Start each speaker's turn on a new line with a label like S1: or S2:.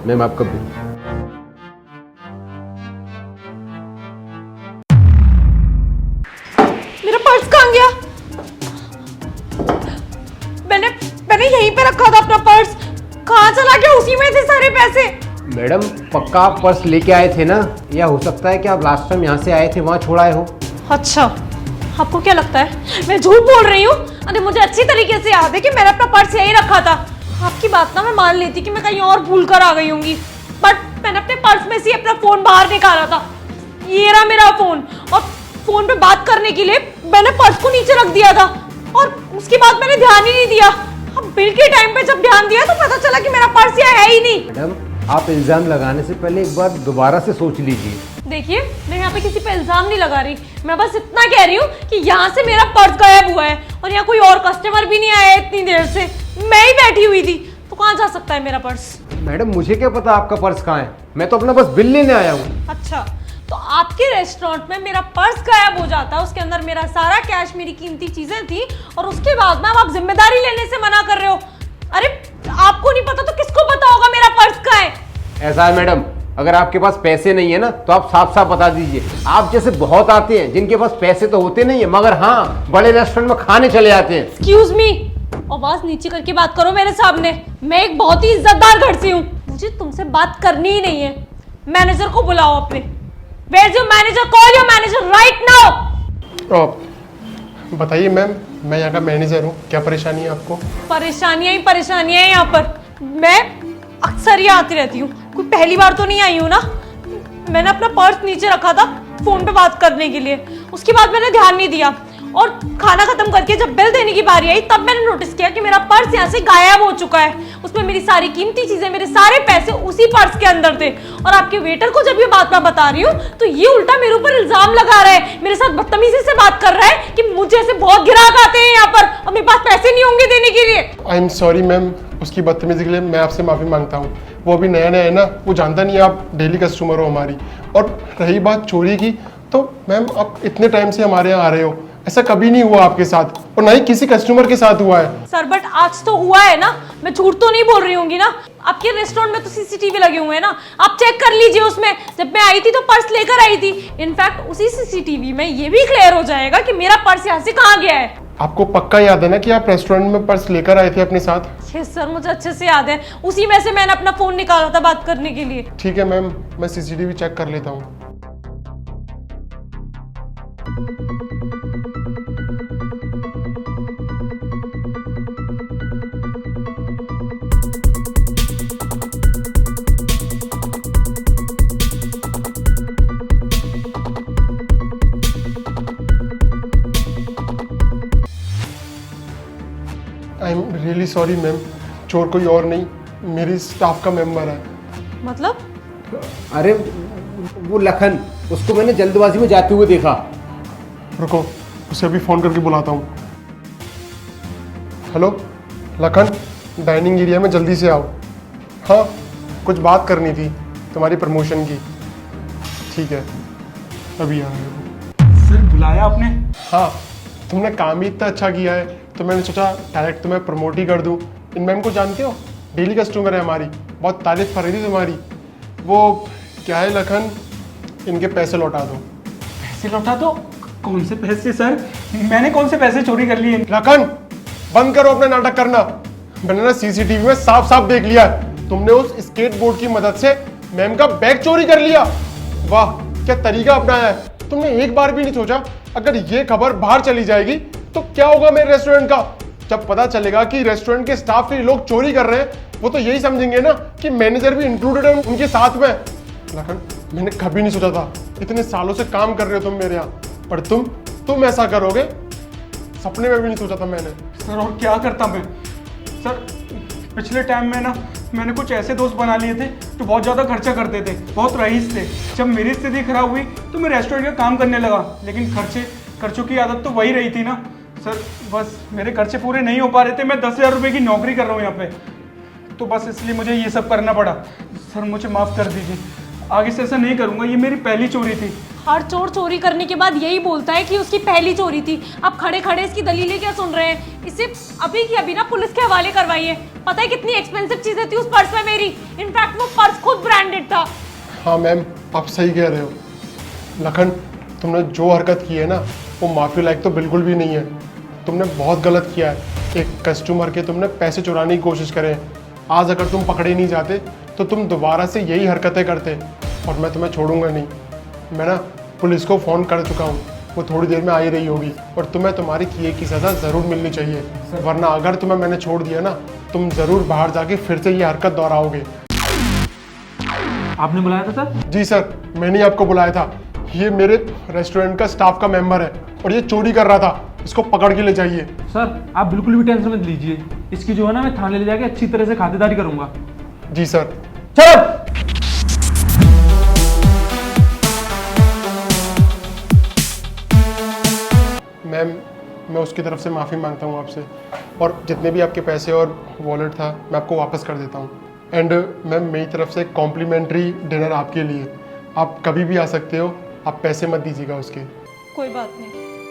S1: Ma'am आपका bill.
S2: मेरा purse कहाँ गया? मैंने यहीं पे रखा था अपना पर्स। कहाँ चला गया? उसी में थे सारे पैसे।
S1: मैडम पक्का आप पर्स लेके आए थे ना, या हो सकता है कि आप लास्ट टाइम यहाँ से आए थे वहाँ छोड़ आए हो।
S2: अच्छा, आपको क्या लगता है मैं झूठ बोल रही हूँ? अरे मुझे अच्छी तरीके से याद है कि मैंने अपना पर्स यहीं रखा था। आपकी बात ना मैं मान लेती कि मैं कहीं और भूल कर आ गई होंगी, बट मैंने अपने पर्स में से अपना फोन बाहर निकाला था। ये रहा मेरा फोन, और फोन पे बात करने के लिए मैंने पर्स को नीचे रख दिया था, और उसके बाद मैंने ध्यान ही नहीं दिया। अब बिल के टाइम पे जब ध्यान दिया तो पता चला कि मेरा पर्स यहाँ है ही नहीं।
S1: मैडम आप इल्जाम लगाने से पहले एक बार दोबारा से सोच लीजिए।
S2: देखिए, मैं यहाँ पे किसी पे इल्जाम नहीं लगा रही, मैं बस इतना कह रही हूँ कि यहाँ से मेरा पर्स गायब हुआ है, और यहाँ कोई और कस्टमर भी नहीं आया इतनी देर से। मैं ही बैठी हुई थी, तो कहाँ जा सकता है मेरा पर्स?
S1: मैडम मुझे क्या पता आपका पर्स कहाँ है, मैं तो अपना बस बिल लेने आया हूँ।
S2: अच्छा, तो आपके रेस्टोरेंट में मेरा पर्स गायब हो जाता, उसके अंदर मेरा सारा कैश, मेरी कीमती चीजें थी, और उसके बाद में आप जिम्मेदारी लेने से मना कर रहे हो। अरे आपको नहीं पता तो किसको पता होगा मेरा पर्स कहाँ है?
S1: ऐसा है मैडम, अगर आपके पास पैसे नहीं है ना तो आप साफ साफ बता दीजिए। आप जैसे बहुत आते हैं जिनके पास पैसे तो होते नहीं है, मगर हाँ बड़े रेस्टोरेंट में खाने चले जाते हैं।
S2: एक्सक्यूज मी, आवाज नीचे करके बात करो मेरे सामने। मैं एक बहुत ही इज्जतदार घर से हूँ, मुझे तुमसे बात करनी ही नहीं है। मैनेजर को बुलाओ अपने। Where's your manager? Call your manager right now.
S3: बताइए मैम, मैं यहाँ का मैनेजर हूँ, क्या परेशानी है आपको?
S2: परेशानियां ही परेशानियां हैं यहाँ पर। मैं अक्सर यहाँ आती रहती हूँ, कोई पहली बार तो नहीं आई हूँ ना। मैंने अपना पर्स नीचे रखा था फोन पे बात करने के लिए, उसके बाद मैंने ध्यान नहीं दिया, और खाना खत्म करके जब बिल देने की बारी आई तब मैंने नोटिस किया कि मेरा पर्स यहाँ से गायब हो चुका है। उसमें मेरी सारी कीमती चीजें, मेरे सारे पैसे उसी पर्स के अंदर थे। और आपके वेटर को जब ये बात मैं बता रही हूँ तो ये उल्टा मेरे ऊपर इल्जाम लगा रहा है, मेरे साथ बदतमीजी से बात कर रहा है कि मुझे ऐसे बहुत ग्राहक आते हैं यहाँ पर और मेरे पास पैसे नहीं होंगे देने के लिए।
S3: आई एम सॉरी मैम, उसकी बदतमीजी के लिए मैं आपसे माफ़ी मांगता हूँ। वो अभी नया नया है ना, वो जानता नहीं है आप डेली कस्टमर हो हमारी। और रही बात चोरी की, तो मैम आप इतने टाइम से हमारे यहाँ आ रहे हो, ऐसा कभी नहीं हुआ आपके साथ, और ना ही किसी कस्टमर के साथ हुआ है।
S2: सर बट आज तो हुआ है ना, मैं झूठ तो नहीं बोल रही होंगी ना। आपके रेस्टोरेंट में तो सीसीटीवी लगे हुए हैं ना, आप चेक कर लीजिए। उसमें जब मैं आई थी तो पर्स लेकर आई थी। इनफैक्ट उसी सीसीटीवी में ये भी क्लियर हो जाएगा कि मेरा पर्स यहाँ से कहाँ गया है।
S3: आपको पक्का याद है ना कि आप रेस्टोरेंट में पर्स लेकर आए थे अपने साथ?
S2: यस सर, मुझे अच्छे से याद है, उसी में से मैंने अपना फोन निकाला था बात करने के लिए।
S3: ठीक है मैम, मैं सीसीटीवी चेक कर लेता हूँ। I am really sorry ma'am, चोर कोई और नहीं, मेरी स्टाफ का मेंबर है।
S2: मतलब?
S1: अरे वो लखन, उसको मैंने जल्दबाजी में जाते हुए देखा।
S3: रुको, उसे अभी फ़ोन करके बुलाता हूँ। हेलो लखन, डाइनिंग एरिया में जल्दी से आओ। हाँ, कुछ बात करनी थी तुम्हारी प्रमोशन की। ठीक है, अभी आ रहे हो।
S4: सर बुलाया आपने?
S3: हाँ, तुमने काम ही इतना अच्छा किया है तो मैंने सोचा डायरेक्ट तुम्हें प्रमोट ही कर दूँ। इन मैम को जानते हो, डेली कस्टमर है हमारी, बहुत तारीफ कर रही थी तुम्हारी। वो क्या है लखन, इनके पैसे लौटा दो।
S4: पैसे लौटा दो? कौन से पैसे सर? मैंने कौन से पैसे चोरी कर लिए?
S3: लखन बंद करो अपना नाटक करना। मैंने ना सीसीटीवी में साफ साफ देख लिया है, तुमने उस स्केट बोर्ड की मदद से मैम का बैग चोरी कर लिया। वाह क्या तरीका अपनाया है। तुमने एक बार भी नहीं सोचा अगर ये खबर बाहर चली जाएगी तो क्या होगा मेरे रेस्टोरेंट का। जब पता चलेगा कि रेस्टोरेंट के स्टाफ के लोग चोरी कर रहे हैं, वो तो यही समझेंगे ना कि मैनेजर भी इंक्लूडेड है उनके साथ में। लखन मैंने कभी नहीं सोचा था, इतने सालों से काम कर रहे हो तुम मेरे यहाँ, पर तुम ऐसा करोगे सपने में भी नहीं सोचा था मैंने।
S4: सर और क्या करता मैं सर, पिछले टाइम में ना मैंने कुछ ऐसे दोस्त बना लिए थे जो बहुत ज़्यादा खर्चा करते थे, बहुत रईस थे। जब मेरी स्थिति खराब हुई तो मैं रेस्टोरेंट का काम करने लगा, लेकिन खर्चों की आदत तो वही रही थी ना सर। बस मेरे खर्चे पूरे नहीं हो पा रहे थे। मैं 10,000 रुपये की नौकरी कर रहा हूँ यहाँ पे, तो बस इसलिए मुझे ये सब करना पड़ा। सर मुझे माफ़ कर दीजिए, आगे से ऐसा नहीं करूँगा, ये मेरी पहली चोरी थी।
S2: और चोर चोरी करने के बाद यही बोलता है कि उसकी पहली चोरी थी। अब खड़े खड़े इसकी दलीलें क्या सुन रहे हैं? इसे अभी की अभी ना पुलिस के हवाले करवाइए। पता है कितनी एक्सपेंसिव चीजें थी उस पर्स में मेरी। इनफैक्ट वो पर्स खुद ब्रांडेड था।
S3: हाँ मैम, आप सही कह रहे हो। लखन, तुमने जो हरकत की है ना, वो माफ़ी लायक तो बिल्कुल भी नहीं है। तुमने बहुत गलत किया है। एक कस्टमर के तुमने पैसे चुराने की कोशिश करे। आज अगर तुम पकड़े नहीं जाते तो तुम दोबारा से यही हरकतें करते, और मैं तुम्हें छोड़ूंगा नहीं। मैं ना पुलिस को फ़ोन कर चुका हूँ, वो थोड़ी देर में आ ही रही होगी, और तुम्हें तुम्हारी किए की सज़ा ज़रूर मिलनी चाहिए। वरना अगर तुम्हें मैंने छोड़ दिया ना, तुम ज़रूर बाहर जाके फिर से ये हरकत दोहराओगे।
S4: आपने बुलाया था सर?
S3: जी सर, मैंने ही आपको बुलाया था। ये मेरे रेस्टोरेंट का स्टाफ का मेंबर है और ये चोरी कर रहा था। इसको पकड़ के ले जाइए।
S4: सर आप बिल्कुल भी टेंशन मत लीजिए, इसकी जो है ना मैं थाने ले जाके अच्छी तरह से खातिरदारी करूंगा।
S3: जी सर।
S4: चलो।
S3: मैम, मैं उसकी तरफ से माफ़ी मांगता हूँ आपसे, और जितने भी आपके पैसे और वॉलेट था मैं आपको वापस कर देता हूँ। एंड मैम, मेरी तरफ से कॉम्प्लीमेंट्री डिनर आपके लिए। आप कभी भी आ सकते हो, आप पैसे मत दीजिएगा उसके।
S2: कोई बात नहीं।